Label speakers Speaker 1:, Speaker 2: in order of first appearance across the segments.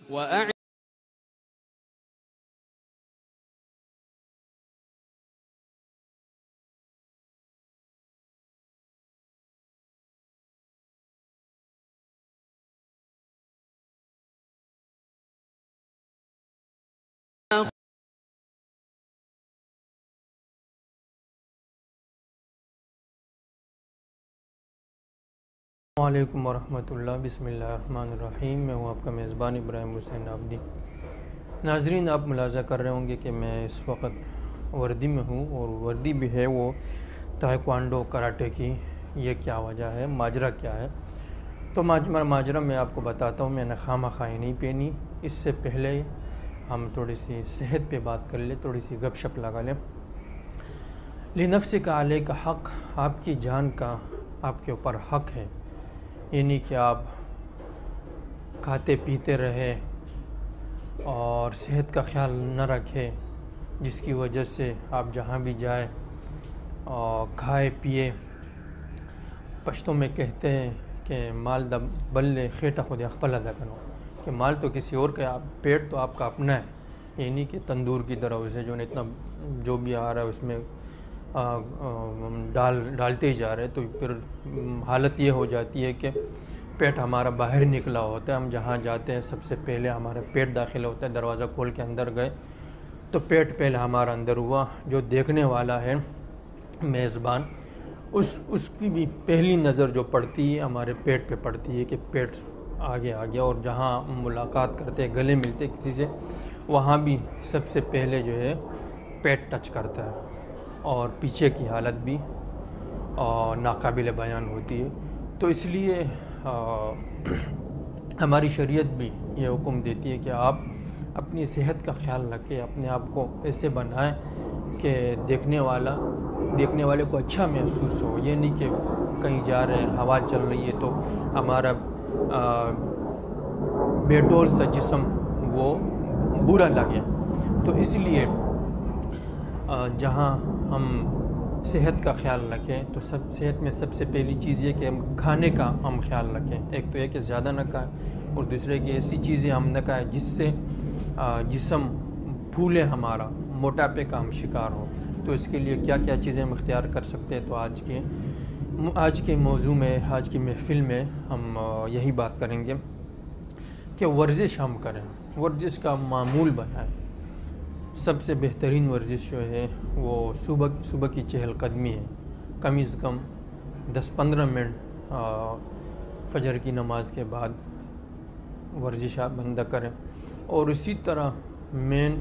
Speaker 1: وأعد
Speaker 2: السلام علیکم ورحمۃ اللہ۔ بسم اللہ الرحمن الرحیم۔ میں ہوں آپ کا میزبان ابراہیم حسین عابدی۔ ناظرین، آپ ملاحظہ کر رہے ہوں گے کہ میں اس وقت وردی میں ہوں، اور وردی بھی ہے وہ تائیکوانڈو کراٹے کی۔ یہ کیا وجہ ہے، ماجرا کیا ہے؟ تو ماجرا میں آپ کو بتاتا ہوں۔ میں نے خواہی نہیں پہنی۔ اس سے پہلے ہم تھوڑی سی صحت پہ بات کر لیں، تھوڑی سی گپ شپ لگا لیں۔ لنفسک علیک حق، آپ کی جان کا آپ کے اوپر حق ہے۔ یہ نہیں کہ آپ کھاتے پیتے رہے اور صحت کا خیال نہ رکھے، جس کی وجہ سے آپ جہاں بھی جائیں اور کھائے پیے۔ پشتوں میں کہتے ہیں کہ مال دا بلے خیٹا خود اخپل ادا کرو، کہ مال تو کسی اور کا، پیٹ تو آپ کا اپنا ہے۔ یہ نہیں کہ تندور کی طرح اسے جو اتنا جو بھی آ رہا ہے اس میں ڈالتے ہی جا رہے، تو پھر حالت یہ ہو جاتی ہے کہ پیٹ ہمارا باہر نکلا ہوتا ہے۔ ہم جہاں جاتے ہیں سب سے پہلے ہمارا پیٹ داخل ہوتا ہے، دروازہ کھول کے اندر گئے تو پیٹ پہلے ہمارا اندر ہوا۔ جو دیکھنے والا ہے میزبان، اس کی بھی پہلی نظر جو پڑتی ہے ہمارے پیٹ پہ پڑتی ہے کہ پیٹ آگے آ گیا، اور جہاں ملاقات کرتے گلے ملتے کسی سے، وہاں بھی سب سے پہلے جو ہے پیٹ ٹچ کرتا ہے، اور پیچھے کی حالت بھی ناقابل بیان ہوتی ہے۔ تو اس لیے ہماری شریعت بھی یہ حکم دیتی ہے کہ آپ اپنی صحت کا خیال رکھیں، اپنے آپ کو ایسے بنائیں کہ دیکھنے والے کو اچھا محسوس ہو۔ یہ نہیں کہ کہیں جا رہے ہیں، ہوا چل رہی ہے تو ہمارا بے ڈول سا جسم وہ برا لگے۔ تو اس لیے جہاں ہم صحت کا خیال رکھیں تو صحت میں سب سے پہلی چیز یہ کہ ہم کھانے کا ہم خیال رکھیں۔ ایک تو یہ کہ زیادہ نہ کھائیں، اور دوسرے کہ ایسی چیزیں ہم نہ کھائیں جس سے جسم پھولے، ہمارا موٹاپے کا ہم شکار ہوں۔ تو اس کے لیے کیا کیا چیزیں ہم اختیار کر سکتے ہیں، تو آج کے موضوع میں، آج کی محفل میں ہم یہی بات کریں گے کہ ورزش ہم کریں، ورزش کا معمول بنائیں۔ سب سے بہترین ورزش جو ہے وہ صبح کی چہل قدمی ہے۔ کم از کم 10-15 منٹ فجر کی نماز کے بعد ورزش آپ بندہ کریں۔ اور اسی طرح مین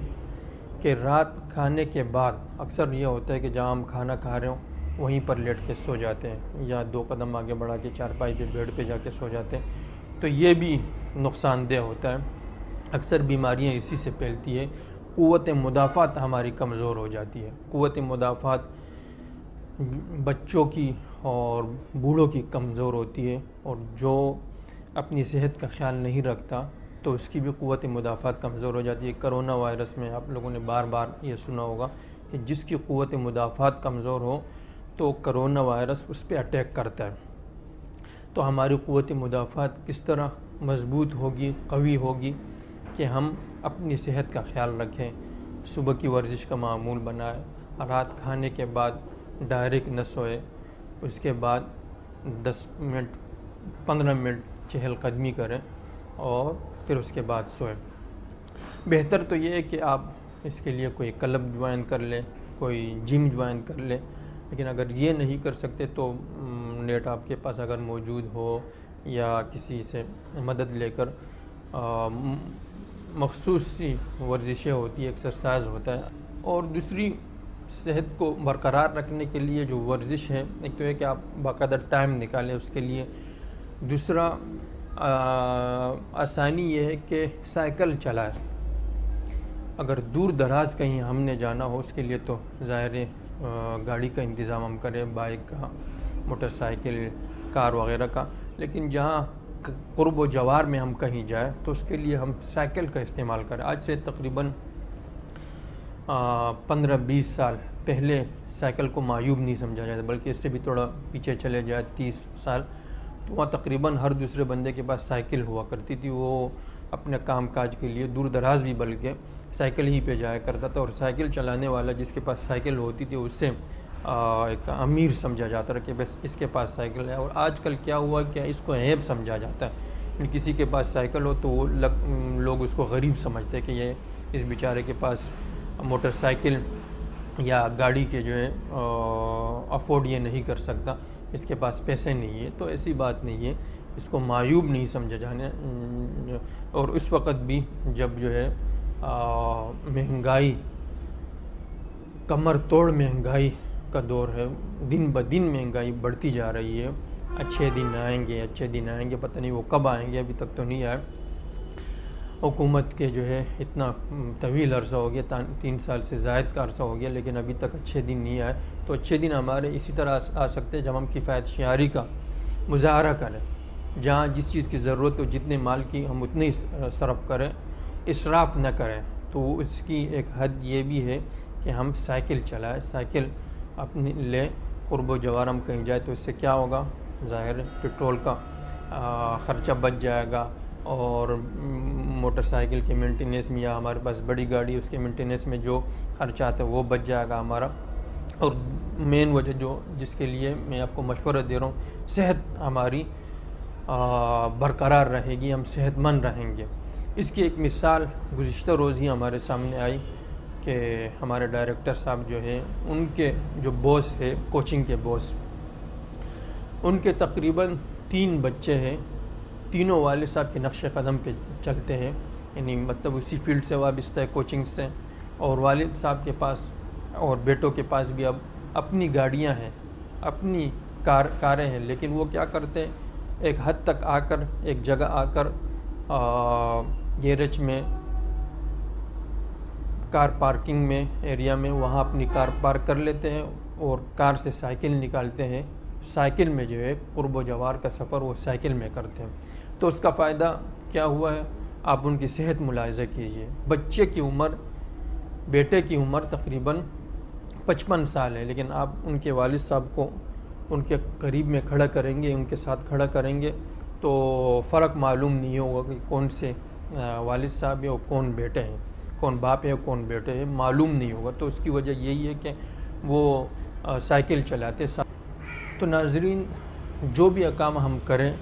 Speaker 2: کہ رات کھانے کے بعد اکثر یہ ہوتا ہے کہ جہاں ہم کھانا کھا رہے ہوں وہیں پر لیٹ کے سو جاتے ہیں، یا 2 قدم آگے بڑھا کے چارپائی پہ بیڈ پہ جا کے سو جاتے ہیں، تو یہ بھی نقصان دہ ہوتا ہے۔ اکثر بیماریاں اسی سے پھیلتی ہے۔ قوت مدافعت ہماری کمزور ہو جاتی ہے۔ قوت مدافعت بچوں کی اور بوڑھوں کی کمزور ہوتی ہے، اور جو اپنی صحت کا خیال نہیں رکھتا تو اس کی بھی قوت مدافعت کمزور ہو جاتی ہے۔ کرونا وائرس میں آپ لوگوں نے بار بار یہ سنا ہوگا کہ جس کی قوت مدافعت کمزور ہو تو کرونا وائرس اس پہ اٹیک کرتا ہے۔ تو ہماری قوت مدافعت کس طرح مضبوط ہوگی، قوی ہوگی، کہ ہم اپنی صحت کا خیال رکھیں، صبح کی ورزش کا معمول بنائیں، رات کھانے کے بعد ڈائریکٹ نہ سوئے، اس کے بعد 15 منٹ چہل قدمی کریں اور پھر اس کے بعد سوئیں۔ بہتر تو یہ ہے کہ آپ اس کے لیے کوئی کلب جوائن کر لیں، کوئی جم جوائن کر لیں، لیکن اگر یہ نہیں کر سکتے تو نیٹ آپ کے پاس اگر موجود ہو یا کسی سے مدد لے کر مخصوص سی ورزشیں ہوتی ہے، ایکسرسائز ہوتا ہے۔ اور دوسری صحت کو برقرار رکھنے کے لیے جو ورزش ہے، ایک تو ہے کہ آپ باقاعدہ ٹائم نکالیں اس کے لیے۔ دوسرا آسانی یہ ہے کہ سائیکل چلائیں۔ اگر دور دراز کہیں ہم نے جانا ہو اس کے لیے تو ظاہر ہے گاڑی کا انتظام ہم کریں، بائک کا، موٹر سائیکل، کار وغیرہ کا۔ لیکن جہاں قرب و جوار میں ہم کہیں جائیں تو اس کے لیے ہم سائیکل کا استعمال کریں۔ آج سے تقریباً 15-20 سال پہلے سائیکل کو معیوب نہیں سمجھا جاتا، بلکہ اس سے بھی تھوڑا پیچھے چلے جائے 30 سال، تو وہاں تقریباً ہر دوسرے بندے کے پاس سائیکل ہوا کرتی تھی۔ وہ اپنے کام کاج کے لیے دور دراز بھی بلکہ سائیکل ہی پہ جایا کرتا تھا، اور سائیکل چلانے والا جس کے پاس سائیکل ہوتی تھی اس سے ایک امیر سمجھا جاتا تھا کہ بس اس کے پاس سائیکل ہے۔ اور آج کل کیا ہوا کہ اس کو عیب سمجھا جاتا ہے، کسی کے پاس سائیکل ہو تو وہ لوگ اس کو غریب سمجھتے ہیں کہ یہ اس بیچارے کے پاس موٹر سائیکل یا گاڑی کے جو ہے افورڈ یہ نہیں کر سکتا، اس کے پاس پیسے نہیں ہے۔ تو ایسی بات نہیں ہے، اس کو معیوب نہیں سمجھا جانے۔ اور اس وقت بھی جب جو ہے مہنگائی، کمر توڑ مہنگائی کا دور ہے، دن بدن مہنگائی بڑھتی جا رہی ہے، اچھے دن آئیں گے، پتہ نہیں وہ کب آئیں گے، ابھی تک تو نہیں آئے۔ حکومت کے جو ہے اتنا طویل عرصہ ہو گیا، 3 سال سے زائد کا عرصہ ہو گیا، لیکن ابھی تک اچھے دن نہیں آئے۔ تو اچھے دن ہمارے اسی طرح آ سکتے ہیں جب ہم کفایت شعاری کا مظاہرہ کریں، جہاں جس چیز کی ضرورت ہو، جتنے مال کی ہم اتنے صرف کریں، اسراف نہ کریں۔ تو اس کی ایک حد یہ بھی ہے کہ ہم سائیکل چلائیں، سائیکل اپنی لیں، قرب و جوار ہم کہیں جائے تو اس سے کیا ہوگا، ظاہر ہے پٹرول کا خرچہ بچ جائے گا، اور موٹر سائیکل کے مینٹیننس میں، یا ہمارے پاس بڑی گاڑی اس کے مینٹیننس میں جو خرچہ آتا ہے وہ بچ جائے گا ہمارا۔ اور مین وجہ جس کے لیے میں آپ کو مشورہ دے رہا ہوں، صحت ہماری برقرار رہے گی، ہم صحت مند رہیں گے۔ اس کی ایک مثال گزشتہ روز ہی ہمارے سامنے آئی کہ ہمارے ڈائریکٹر صاحب جو ہیں، ان کے جو باس ہے، کوچنگ کے باس، ان کے تقریباً 3 بچے ہیں، تینوں والد صاحب کے نقش قدم پہ چلتے ہیں، یعنی مطلب اسی فیلڈ سے وابستہ ہے، کوچنگ سے۔ اور والد صاحب کے پاس اور بیٹوں کے پاس بھی اب اپنی گاڑیاں ہیں، اپنی کاریں ہیں، لیکن وہ کیا کرتے ہیں، ایک حد تک آ کر، ایک جگہ آ کر گیرج میں، کار پارکنگ میں، ایریا میں، وہاں اپنی کار پارک کر لیتے ہیں اور کار سے سائیکل نکالتے ہیں، سائیکل میں جو ہے قرب و جوار کا سفر وہ سائیکل میں کرتے ہیں۔ تو اس کا فائدہ کیا ہوا ہے، آپ ان کی صحت ملاحظہ کیجئے۔ بچے کی عمر، بیٹے کی عمر تقریباً 55 سال ہے، لیکن آپ ان کے والد صاحب کو ان کے قریب میں کھڑا کریں گے، ان کے ساتھ کھڑا کریں گے تو فرق معلوم نہیں ہوگا کہ کون سے والد صاحب ہیں اور کون بیٹے ہیں، کون باپ ہے اور کون بیٹے ہیں، معلوم نہیں ہوگا۔ تو اس کی وجہ یہی ہے کہ وہ سائیکل چلاتے۔ تو ناظرین، جو بھی کام ہم کریں،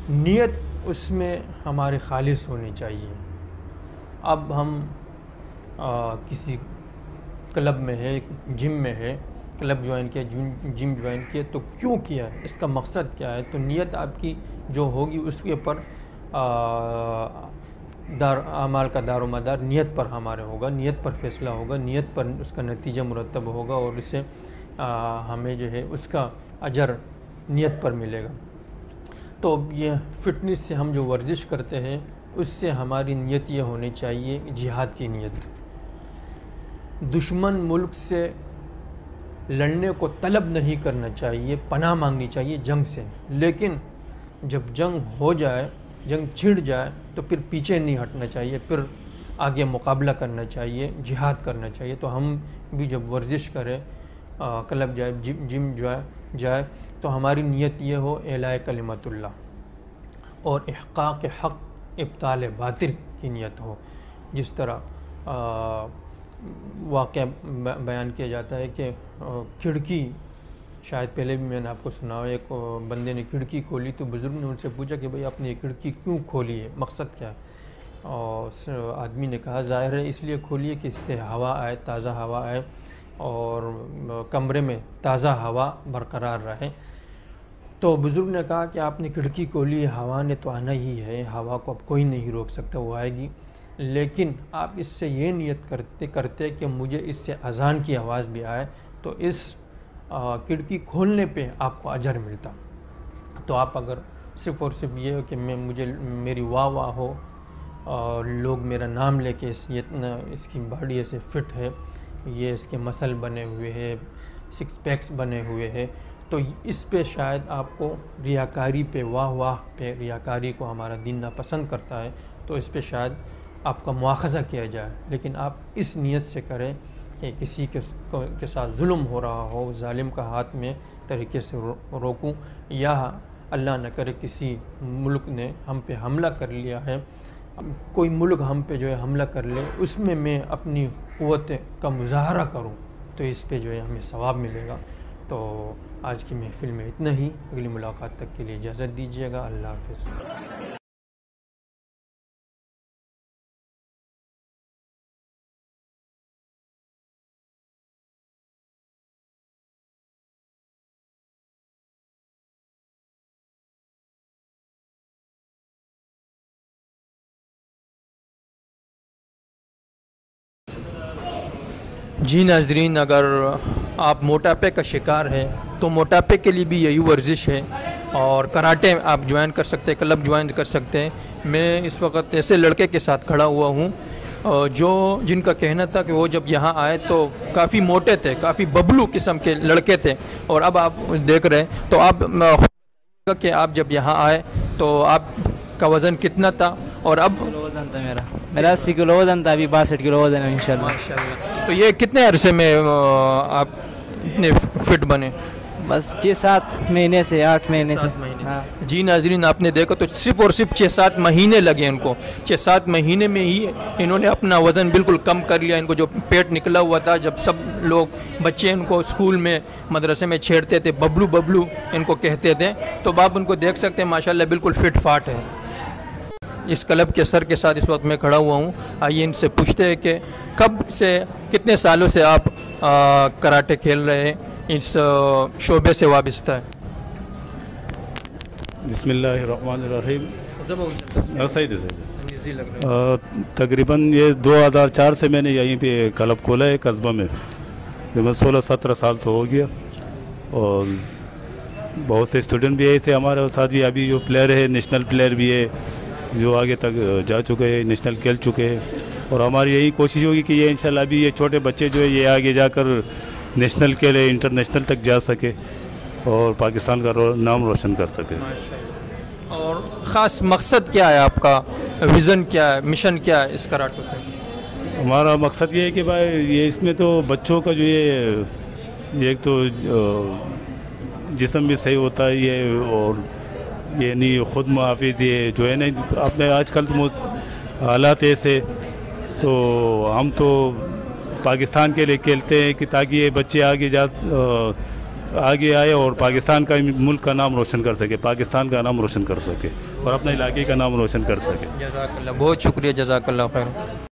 Speaker 2: نیت اس میں ہمارے خالص ہونی چاہیے۔ اب ہم کسی کلب میں ہے، جم میں ہے، کلب جوائن کیا، جم جوائن کیا، تو کیوں کیا ہے، اس کا مقصد کیا ہے؟ تو نیت آپ کی جو ہوگی اس کے اوپر اعمال کا دار و مدار نیت پر ہمارے ہوگا، نیت پر فیصلہ ہوگا، نیت پر اس کا نتیجہ مرتب ہوگا، اور اس سے ہمیں جو ہے اس کا اجر نیت پر ملے گا۔ تو یہ فٹنس سے ہم جو ورزش کرتے ہیں، اس سے ہماری نیت یہ ہونی چاہیے، جہاد کی نیت۔ دشمن ملک سے لڑنے کو طلب نہیں کرنا چاہیے، پناہ مانگنی چاہیے جنگ سے، لیکن جب جنگ ہو جائے، جنگ چھڑ جائے تو پھر پیچھے نہیں ہٹنا چاہیے، پھر آگے مقابلہ کرنا چاہیے، جہاد کرنا چاہیے۔ تو ہم بھی جب ورزش کریں، کلب جائے، جم جائے تو ہماری نیت یہ ہو، اعلاء کلمت اللہ اور احقاق حق، ابطال باطل کی نیت ہو۔ جس طرح واقعہ بیان کیا جاتا ہے کہ کھڑکی، شاید پہلے بھی میں نے آپ کو سنا ہو، ایک بندے نے کھڑکی کھولی تو بزرگ نے ان سے پوچھا کہ بھئی آپ نے یہ کھڑکی کیوں کھولی ہے، مقصد کیا ہے؟ اور اس آدمی نے کہا ظاہر ہے اس لیے کھولی ہے کہ اس سے ہوا آئے، تازہ ہوا آئے، اور کمرے میں تازہ ہوا برقرار رہے۔ تو بزرگ نے کہا کہ آپ نے کھڑکی کھولی، ہوا نے تو آنا ہی ہے، ہوا کو اب کوئی نہیں روک سکتا، وہ آئے گی، لیکن آپ اس سے یہ نیت کرتے کہ مجھے اس سے اذان کی آواز بھی آئے تو اس کھڑکی کھولنے پہ آپ کو اجر ملتا۔ تو آپ اگر صرف اور صرف یہ ہو کہ مجھے میری واہ واہ ہو اور لوگ میرا نام لے کے اس کی باڈی ایسے فٹ ہے، یہ اس کے مسل بنے ہوئے ہیں، 6 پیکس بنے ہوئے ہیں، تو اس پہ شاید آپ کو ریاکاری پہ، واہ واہ پہ، ریاکاری کو ہمارا دین ناپسند کرتا ہے، تو اس پہ شاید آپ کا مواخذہ کیا جائے۔ لیکن آپ اس نیت سے کریں کہ کسی کے ساتھ ظلم ہو رہا ہو، ظالم کا ہاتھ میں طریقے سے روکوں، یا اللہ نہ کرے کسی ملک نے ہم پہ حملہ کر لیا ہے، کوئی ملک ہم پہ جو ہے حملہ کر لے، اس میں اپنی قوت کا مظاہرہ کروں تو اس پہ جو ہے ہمیں ثواب ملے گا۔ تو آج کی محفل میں اتنا ہی، اگلی ملاقات تک کے لیے اجازت دیجیے گا، اللہ حافظ۔ جی ناظرین، اگر آپ موٹاپے کا شکار ہیں تو موٹاپے کے لیے بھی یہی ورزش ہے، اور کراٹے آپ جوائن کر سکتے ہیں، کلب جوائن کر سکتے ہیں۔ میں اس وقت ایسے لڑکے کے ساتھ کھڑا ہوا ہوں جن کا کہنا تھا کہ وہ جب یہاں آئے تو کافی موٹے تھے، کافی ببلو قسم کے لڑکے تھے، اور اب آپ دیکھ رہے ہیں تو آپ کہ آپ جب یہاں آئے تو آپ کا وزن کتنا تھا، اور اب
Speaker 1: وزن تھا میرا 80 کلو وزن تھا، ابھی 62 کلو وزن ہے انشاءاللہ۔
Speaker 2: ماشاءاللہ۔ تو یہ کتنے عرصے میں آپ اتنے فٹ بنے؟
Speaker 1: بس 6-7 مہینے سے، 8 مہینے سے۔ ہاں
Speaker 2: جی ناظرین، آپ نے دیکھا تو صرف اور صرف 6-7 مہینے لگے ان کو، 6-7 مہینے میں ہی انہوں نے اپنا وزن بالکل کم کر لیا۔ ان کو جو پیٹ نکلا ہوا تھا، جب سب لوگ بچے ان کو اسکول میں مدرسے میں چھیڑتے تھے، ببلو ببلو ان کو کہتے تھے، تو آپ ان کو دیکھ سکتے ہیں ماشاءاللہ بالکل فٹ فاٹ ہے۔ اس کلب کے سر کے ساتھ اس وقت میں کھڑا ہوا ہوں، آئیے ان سے پوچھتے ہیں کہ کب سے، کتنے سالوں سے آپ کراٹے کھیل رہے ہیں، اس شعبے سے وابستہ ہے؟
Speaker 3: بسم اللہ الرحمن الرحیم۔ صحیح تقریباً یہ 2004 سے میں نے یہیں پہ کلب کھولا ہے قصبہ میں، میں 16-17 سال تو ہو گیا، اور بہت سے اسٹوڈنٹ بھی ہے اسے ہمارے ساتھ ہی، ابھی جو پلیئر ہے نیشنل پلیئر بھی ہے جو آگے تک جا چکے ہیں، نیشنل کھیل چکے ہیں، اور ہماری یہی کوشش ہوگی کہ یہ انشاءاللہ ابھی یہ چھوٹے بچے جو ہے یہ آگے جا کر نیشنل کھیلے، انٹرنیشنل تک جا سکے اور پاکستان کا نام روشن کر سکے۔
Speaker 2: اور خاص مقصد کیا ہے آپ کا، ویژن کیا ہے، مشن کیا ہے اس کراٹے سے؟
Speaker 3: ہمارا مقصد یہ ہے کہ بھائی یہ اس میں تو بچوں کا جو یہ ایک تو جسم بھی صحیح ہوتا ہے یہ، اور یہ نہیں خود محافظ یہ جو ہے نا اپنے آج کل حالات ایسے، تو ہم تو پاکستان کے لیے کھیلتے ہیں کہ تاکہ یہ بچے آگے آئے اور پاکستان کا ملک کا نام روشن کر سکے، پاکستان کا نام روشن کر سکے، اور اپنے علاقے کا نام روشن کر سکے۔
Speaker 2: جزاک اللہ، بہت شکریہ، جزاک اللہ خیر۔